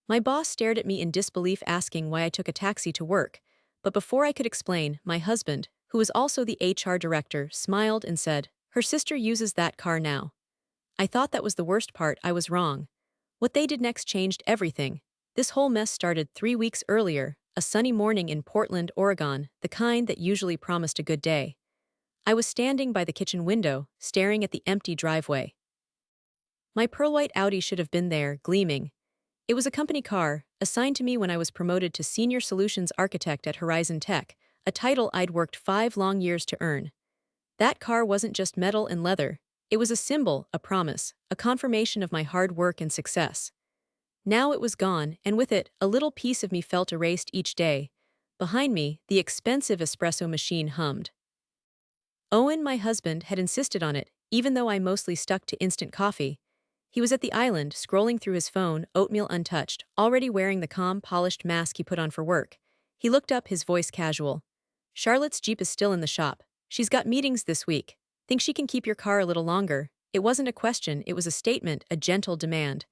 My boss stared at me in disbelief, asking why I took a taxi to work, but before I could explain, my husband, who was also the HR director, smiled and said, "Her sister uses that car now." I thought that was the worst part. I was wrong. What they did next changed everything. This whole mess started 3 weeks earlier, a sunny morning in Portland, Oregon, the kind that usually promised a good day. I was standing by the kitchen window, staring at the empty driveway. My pearl-white Audi should have been there, gleaming. It was a company car, assigned to me when I was promoted to Senior Solutions Architect at Horizon Tech, a title I'd worked 5 long years to earn. That car wasn't just metal and leather. It was a symbol, a promise, a confirmation of my hard work and success. Now it was gone, and with it, a little piece of me felt erased each day. Behind me, the expensive espresso machine hummed. Owen, my husband, had insisted on it, even though I mostly stuck to instant coffee. He was at the island, scrolling through his phone, oatmeal untouched, already wearing the calm, polished mask he put on for work. He looked up, his voice casual. "Charlotte's Jeep is still in the shop. She's got meetings this week. Think she can keep your car a little longer?" It wasn't a question, it was a statement, a gentle demand.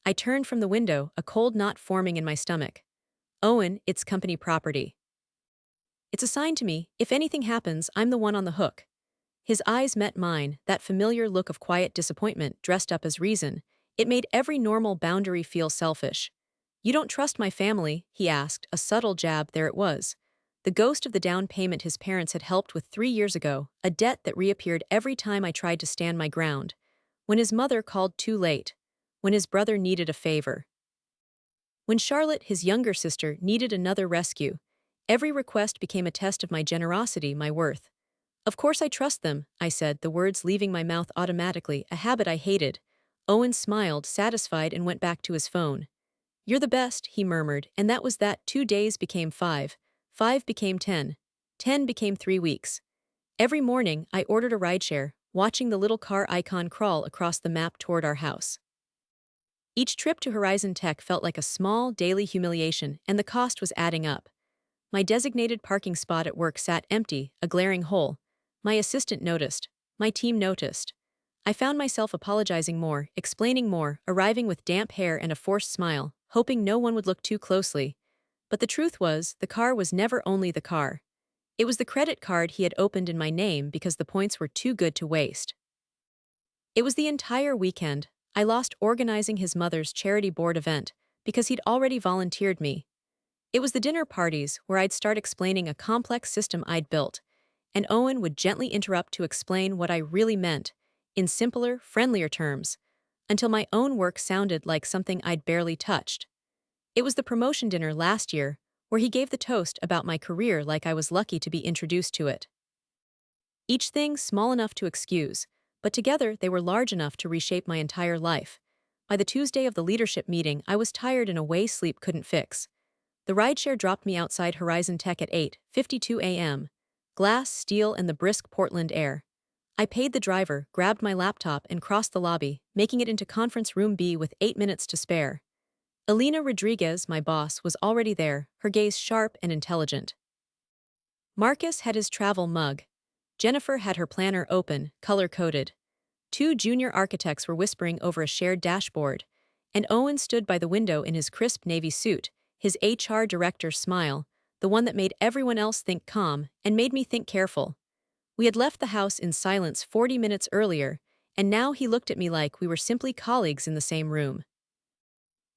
I turned from the window, a cold knot forming in my stomach. "Owen, it's company property. It's assigned to me. If anything happens, I'm the one on the hook." His eyes met mine, that familiar look of quiet disappointment dressed up as reason. It made every normal boundary feel selfish. "You don't trust my family?" he asked, a subtle jab. There it was. The ghost of the down payment his parents had helped with 3 years ago, a debt that reappeared every time I tried to stand my ground. When his mother called too late. When his brother needed a favor. When Charlotte, his younger sister, needed another rescue. Every request became a test of my generosity, my worth. "Of course I trust them," I said, the words leaving my mouth automatically, a habit I hated. Owen smiled, satisfied, and went back to his phone. "You're the best," he murmured, and that was that. 2 days became 5. 5 became 10. 10 became 3 weeks. Every morning, I ordered a rideshare, watching the little car icon crawl across the map toward our house. Each trip to Horizon Tech felt like a small, daily humiliation, and the cost was adding up. My designated parking spot at work sat empty, a glaring hole. My assistant noticed. My team noticed. I found myself apologizing more, explaining more, arriving with damp hair and a forced smile, hoping no one would look too closely. But the truth was, the car was never only the car. It was the credit card he had opened in my name because the points were too good to waste. It was the entire weekend. I lost organizing his mother's charity board event because he'd already volunteered me. It was the dinner parties where I'd start explaining a complex system I'd built, and Owen would gently interrupt to explain what I really meant, in simpler, friendlier terms, until my own work sounded like something I'd barely touched. It was the promotion dinner last year, where he gave the toast about my career like I was lucky to be introduced to it. Each thing small enough to excuse, but together they were large enough to reshape my entire life. By the Tuesday of the leadership meeting, I was tired in a way sleep couldn't fix. The rideshare dropped me outside Horizon Tech at 8:52 a.m. Glass, steel, and the brisk Portland air. I paid the driver, grabbed my laptop, and crossed the lobby, making it into Conference Room B with 8 minutes to spare. Elena Rodriguez, my boss, was already there, her gaze sharp and intelligent. Marcus had his travel mug. Jennifer had her planner open, color-coded. 2 junior architects were whispering over a shared dashboard, and Owen stood by the window in his crisp navy suit, his HR director smile, the one that made everyone else think calm and made me think careful. We had left the house in silence 40 minutes earlier, and now he looked at me like we were simply colleagues in the same room.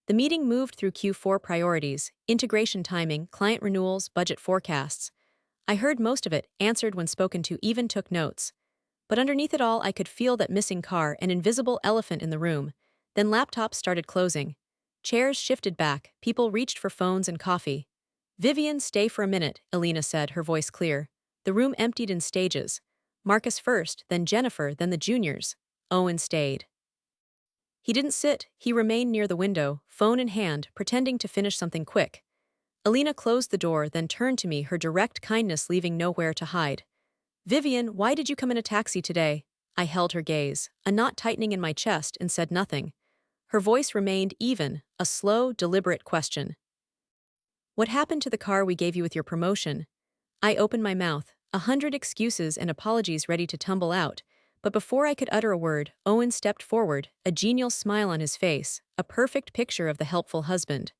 The meeting moved through Q4 priorities, integration timing, client renewals, budget forecasts. I heard most of it, answered when spoken to, even took notes. But underneath it all, I could feel that missing car, an invisible elephant in the room. Then laptops started closing. Chairs shifted back, people reached for phones and coffee. "Vivian, stay for a minute," Elena said, her voice clear. The room emptied in stages. Marcus first, then Jennifer, then the juniors. Owen stayed. He didn't sit, he remained near the window, phone in hand, pretending to finish something quick. Elena closed the door, then turned to me, her direct kindness leaving nowhere to hide. "Vivian, why did you come in a taxi today?" I held her gaze, a knot tightening in my chest, and said nothing. Her voice remained even, a slow, deliberate question. "What happened to the car we gave you with your promotion?" I opened my mouth, 100 excuses and apologies ready to tumble out, but before I could utter a word, Owen stepped forward, a genial smile on his face, a perfect picture of the helpful husband.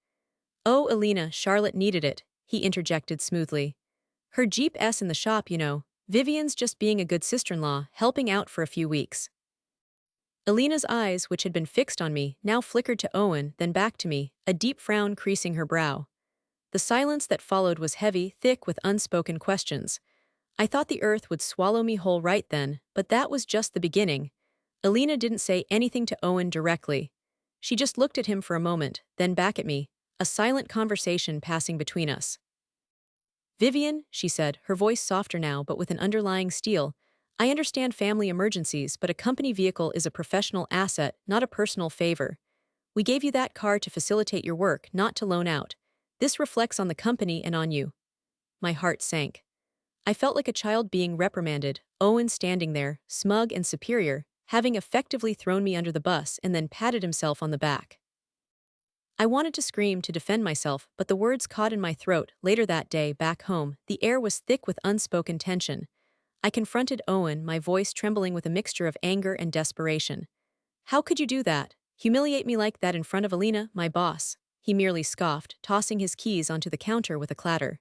Oh, Alina, Charlotte needed it, he interjected smoothly. Her Jeep S in the shop, you know. Vivian's just being a good sister-in-law, helping out for a few weeks. Alina's eyes, which had been fixed on me, now flickered to Owen, then back to me, a deep frown creasing her brow. The silence that followed was heavy, thick with unspoken questions. I thought the earth would swallow me whole right then, but that was just the beginning. Alina didn't say anything to Owen directly. She just looked at him for a moment, then back at me, a silent conversation passing between us. Vivian, she said, her voice softer now but with an underlying steel, I understand family emergencies, but a company vehicle is a professional asset, not a personal favor. We gave you that car to facilitate your work, not to loan out. This reflects on the company and on you. My heart sank. I felt like a child being reprimanded, Owen standing there, smug and superior, having effectively thrown me under the bus and then patted himself on the back. I wanted to scream to defend myself, but the words caught in my throat. Later that day, back home, the air was thick with unspoken tension. I confronted Owen, my voice trembling with a mixture of anger and desperation. How could you do that? Humiliate me like that in front of Alina, my boss? He merely scoffed, tossing his keys onto the counter with a clatter.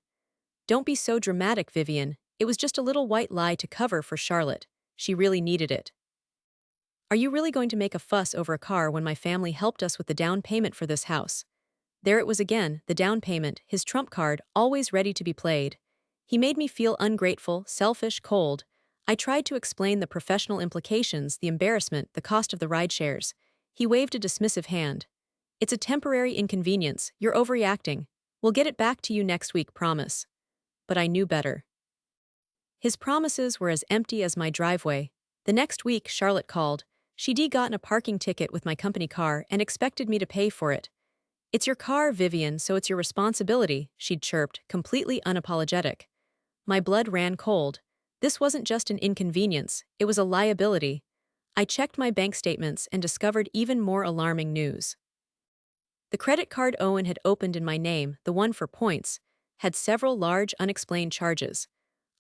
Don't be so dramatic, Vivian. It was just a little white lie to cover for Charlotte. She really needed it. Are you really going to make a fuss over a car when my family helped us with the down payment for this house? There it was again, the down payment, his trump card, always ready to be played. He made me feel ungrateful, selfish, cold. I tried to explain the professional implications, the embarrassment, the cost of the ride shares. He waved a dismissive hand. It's a temporary inconvenience, you're overreacting. We'll get it back to you next week, promise. But I knew better. His promises were as empty as my driveway. The next week, Charlotte called. She'd gotten a parking ticket with my company car and expected me to pay for it. It's your car, Vivian, so it's your responsibility, she'd chirped, completely unapologetic. My blood ran cold. This wasn't just an inconvenience, it was a liability. I checked my bank statements and discovered even more alarming news. The credit card Owen had opened in my name, the one for points, had several large unexplained charges.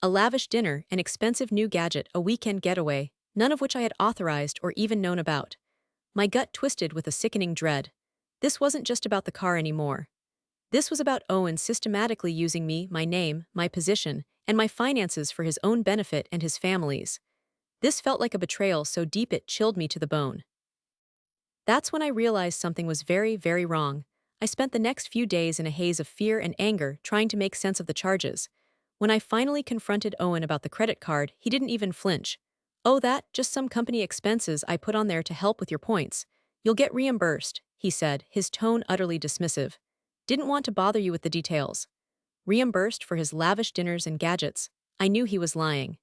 A lavish dinner, an expensive new gadget, a weekend getaway, none of which I had authorized or even known about. My gut twisted with a sickening dread. This wasn't just about the car anymore. This was about Owen systematically using me, my name, my position, and my finances for his own benefit and his family's. This felt like a betrayal so deep it chilled me to the bone. That's when I realized something was very, very wrong. I spent the next few days in a haze of fear and anger trying to make sense of the charges. When I finally confronted Owen about the credit card, he didn't even flinch. Oh, just some company expenses I put on there to help with your points. You'll get reimbursed, he said, his tone utterly dismissive. Didn't want to bother you with the details. Reimbursed for his lavish dinners and gadgets. I knew he was lying.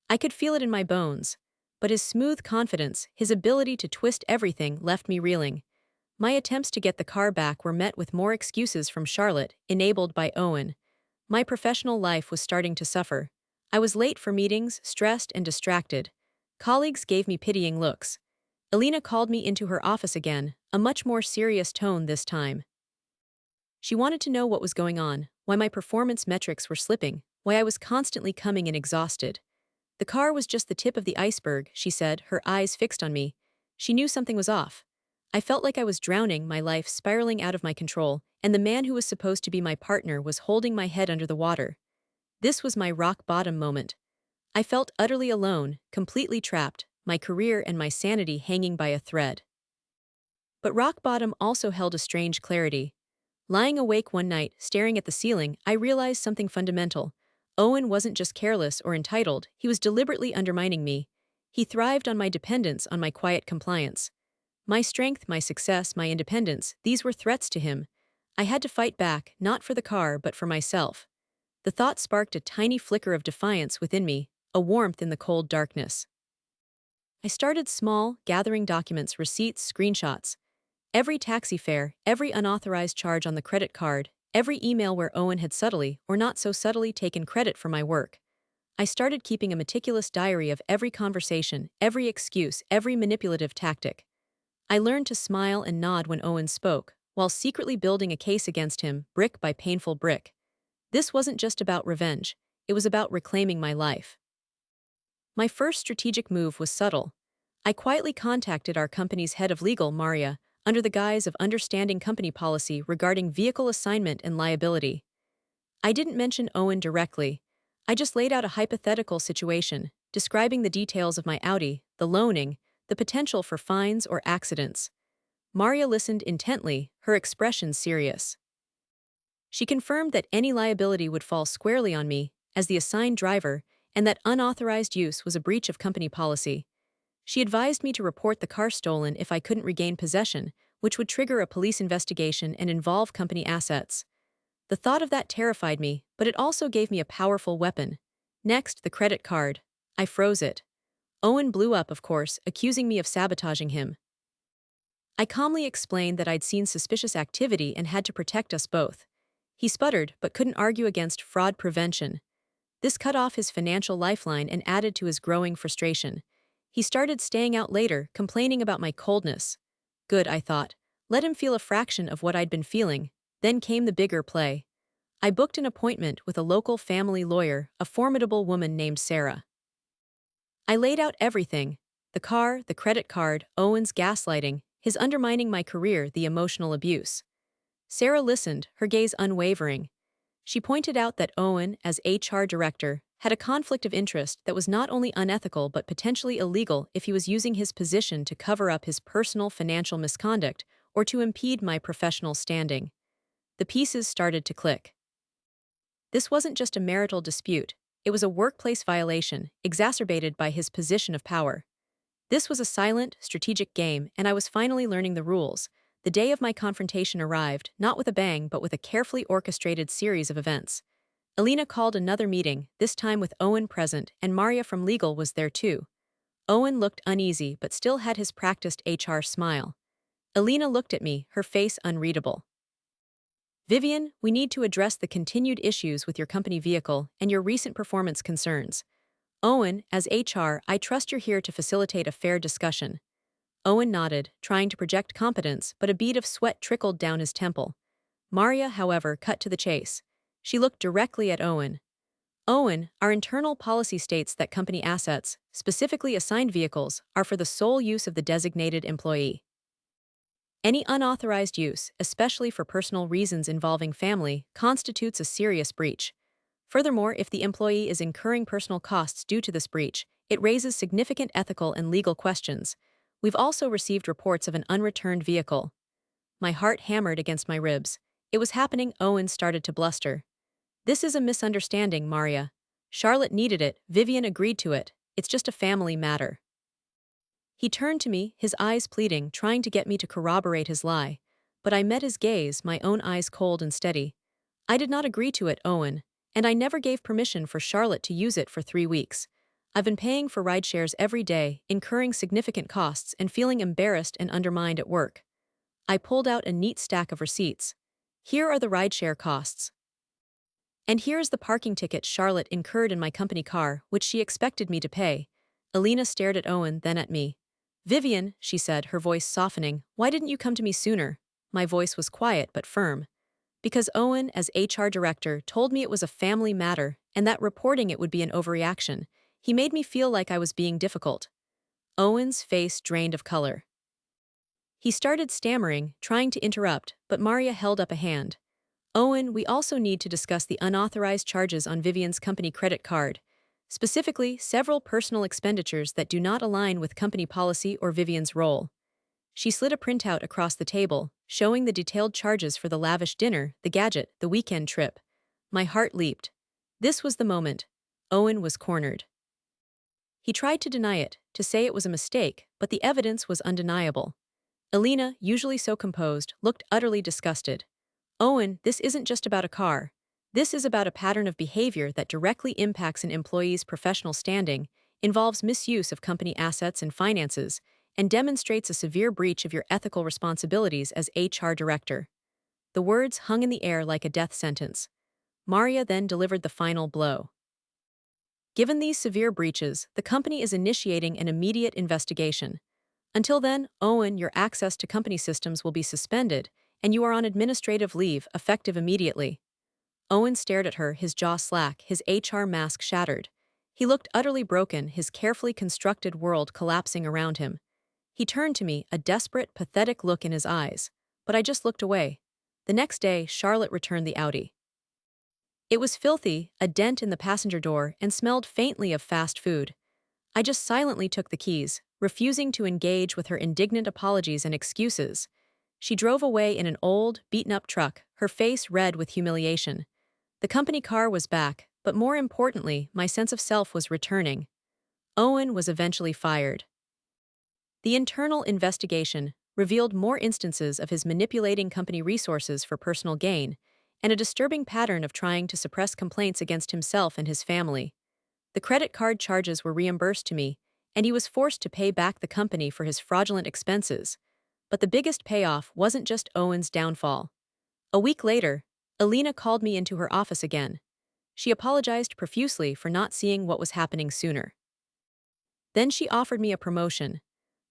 I could feel it in my bones. But his smooth confidence, his ability to twist everything, left me reeling. My attempts to get the car back were met with more excuses from Charlotte, enabled by Owen. My professional life was starting to suffer. I was late for meetings, stressed and distracted. Colleagues gave me pitying looks. Alina called me into her office again, a much more serious tone this time. She wanted to know what was going on, why my performance metrics were slipping, why I was constantly coming in exhausted. The car was just the tip of the iceberg, she said, her eyes fixed on me. She knew something was off. I felt like I was drowning, my life spiraling out of my control, and the man who was supposed to be my partner was holding my head under the water. This was my rock-bottom moment. I felt utterly alone, completely trapped, my career and my sanity hanging by a thread. But rock bottom also held a strange clarity. Lying awake one night, staring at the ceiling, I realized something fundamental. Owen wasn't just careless or entitled, he was deliberately undermining me. He thrived on my dependence, on my quiet compliance. My strength, my success, my independence, these were threats to him. I had to fight back, not for the car, but for myself. The thought sparked a tiny flicker of defiance within me, a warmth in the cold darkness. I started small, gathering documents, receipts, screenshots. Every taxi fare, every unauthorized charge on the credit card, every email where Owen had subtly, or not so subtly, taken credit for my work. I started keeping a meticulous diary of every conversation, every excuse, every manipulative tactic. I learned to smile and nod when Owen spoke, while secretly building a case against him, brick by painful brick. This wasn't just about revenge, it was about reclaiming my life. My first strategic move was subtle. I quietly contacted our company's head of legal, Maria, under the guise of understanding company policy regarding vehicle assignment and liability. I didn't mention Owen directly. I just laid out a hypothetical situation, describing the details of my Audi, the loaning, the potential for fines or accidents. Maria listened intently, her expression serious. She confirmed that any liability would fall squarely on me, as the assigned driver, and that unauthorized use was a breach of company policy. She advised me to report the car stolen if I couldn't regain possession, which would trigger a police investigation and involve company assets. The thought of that terrified me, but it also gave me a powerful weapon. Next, the credit card. I froze it. Owen blew up, of course, accusing me of sabotaging him. I calmly explained that I'd seen suspicious activity and had to protect us both. He sputtered, but couldn't argue against fraud prevention. This cut off his financial lifeline and added to his growing frustration. He started staying out later, complaining about my coldness. Good, I thought. Let him feel a fraction of what I'd been feeling. Then came the bigger play. I booked an appointment with a local family lawyer, a formidable woman named Sarah. I laid out everything: the car, the credit card, Owen's gaslighting, his undermining my career, the emotional abuse. Sarah listened, her gaze unwavering. She pointed out that Owen, as HR director, had a conflict of interest that was not only unethical but potentially illegal if he was using his position to cover up his personal financial misconduct or to impede my professional standing. The pieces started to click. This wasn't just a marital dispute, it was a workplace violation, exacerbated by his position of power. This was a silent, strategic game, and I was finally learning the rules. The day of my confrontation arrived, not with a bang but with a carefully orchestrated series of events. Alina called another meeting, this time with Owen present, and Maria from legal was there too. Owen looked uneasy but still had his practiced HR smile. Alina looked at me, her face unreadable. Vivian, we need to address the continued issues with your company vehicle and your recent performance concerns. Owen, as HR, I trust you're here to facilitate a fair discussion. Owen nodded, trying to project competence, but a bead of sweat trickled down his temple. Maria, however, cut to the chase. She looked directly at Owen. Owen, our internal policy states that company assets, specifically assigned vehicles, are for the sole use of the designated employee. Any unauthorized use, especially for personal reasons involving family, constitutes a serious breach. Furthermore, if the employee is incurring personal costs due to this breach, it raises significant ethical and legal questions. We've also received reports of an unreturned vehicle. My heart hammered against my ribs. It was happening. Owen started to bluster. This is a misunderstanding, Maria. Charlotte needed it, Vivian agreed to it. It's just a family matter. He turned to me, his eyes pleading, trying to get me to corroborate his lie. But I met his gaze, my own eyes cold and steady. I did not agree to it, Owen, and I never gave permission for Charlotte to use it for 3 weeks. I've been paying for ride shares every day, incurring significant costs and feeling embarrassed and undermined at work. I pulled out a neat stack of receipts. Here are the rideshare costs. And here's the parking ticket Charlotte incurred in my company car, which she expected me to pay. Alina stared at Owen, then at me. Vivian, she said, her voice softening, why didn't you come to me sooner? My voice was quiet but firm. Because Owen, as HR director, told me it was a family matter and that reporting it would be an overreaction. He made me feel like I was being difficult. Owen's face drained of color. He started stammering, trying to interrupt, but Maria held up a hand. Owen, we also need to discuss the unauthorized charges on Vivian's company credit card. Specifically, several personal expenditures that do not align with company policy or Vivian's role. She slid a printout across the table, showing the detailed charges for the lavish dinner, the gadget, the weekend trip. My heart leaped. This was the moment. Owen was cornered. He tried to deny it, to say it was a mistake, but the evidence was undeniable. Alina, usually so composed, looked utterly disgusted. Owen, this isn't just about a car. This is about a pattern of behavior that directly impacts an employee's professional standing, involves misuse of company assets and finances, and demonstrates a severe breach of your ethical responsibilities as HR director. The words hung in the air like a death sentence. Maria then delivered the final blow. Given these severe breaches, the company is initiating an immediate investigation. Until then, Owen, your access to company systems will be suspended, and you are on administrative leave, effective immediately. Owen stared at her, his jaw slack, his HR mask shattered. He looked utterly broken, his carefully constructed world collapsing around him. He turned to me, a desperate, pathetic look in his eyes. But I just looked away. The next day, Charlotte returned the Audi. It was filthy, a dent in the passenger door, and smelled faintly of fast food. I just silently took the keys, refusing to engage with her indignant apologies and excuses. She drove away in an old, beaten-up truck, her face red with humiliation. The company car was back, but more importantly, my sense of self was returning. Owen was eventually fired. The internal investigation revealed more instances of his manipulating company resources for personal gain, and a disturbing pattern of trying to suppress complaints against himself and his family. The credit card charges were reimbursed to me, and he was forced to pay back the company for his fraudulent expenses. But the biggest payoff wasn't just Owen's downfall. A week later, Alina called me into her office again. She apologized profusely for not seeing what was happening sooner. Then she offered me a promotion,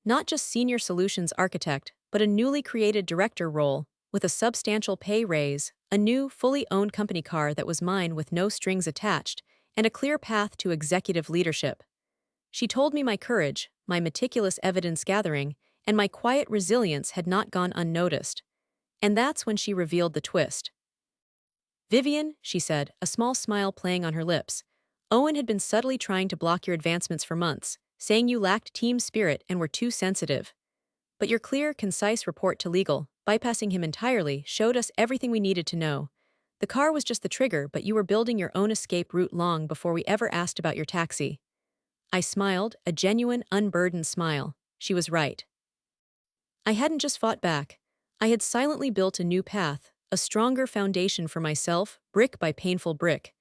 not just senior solutions architect, but a newly created director role, with a substantial pay raise, a new, fully owned company car that was mine with no strings attached, and a clear path to executive leadership. She told me my courage, my meticulous evidence gathering, and my quiet resilience had not gone unnoticed. And that's when she revealed the twist. Vivian, she said, a small smile playing on her lips, Owen had been subtly trying to block your advancements for months, saying you lacked team spirit and were too sensitive. But your clear, concise report to legal, bypassing him entirely, showed us everything we needed to know. The car was just the trigger, but you were building your own escape route long before we ever asked about your taxi. I smiled, a genuine, unburdened smile. She was right. I hadn't just fought back. I had silently built a new path, a stronger foundation for myself, brick by painful brick.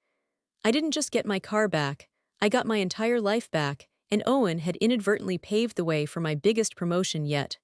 I didn't just get my car back, I got my entire life back, and Owen had inadvertently paved the way for my biggest promotion yet.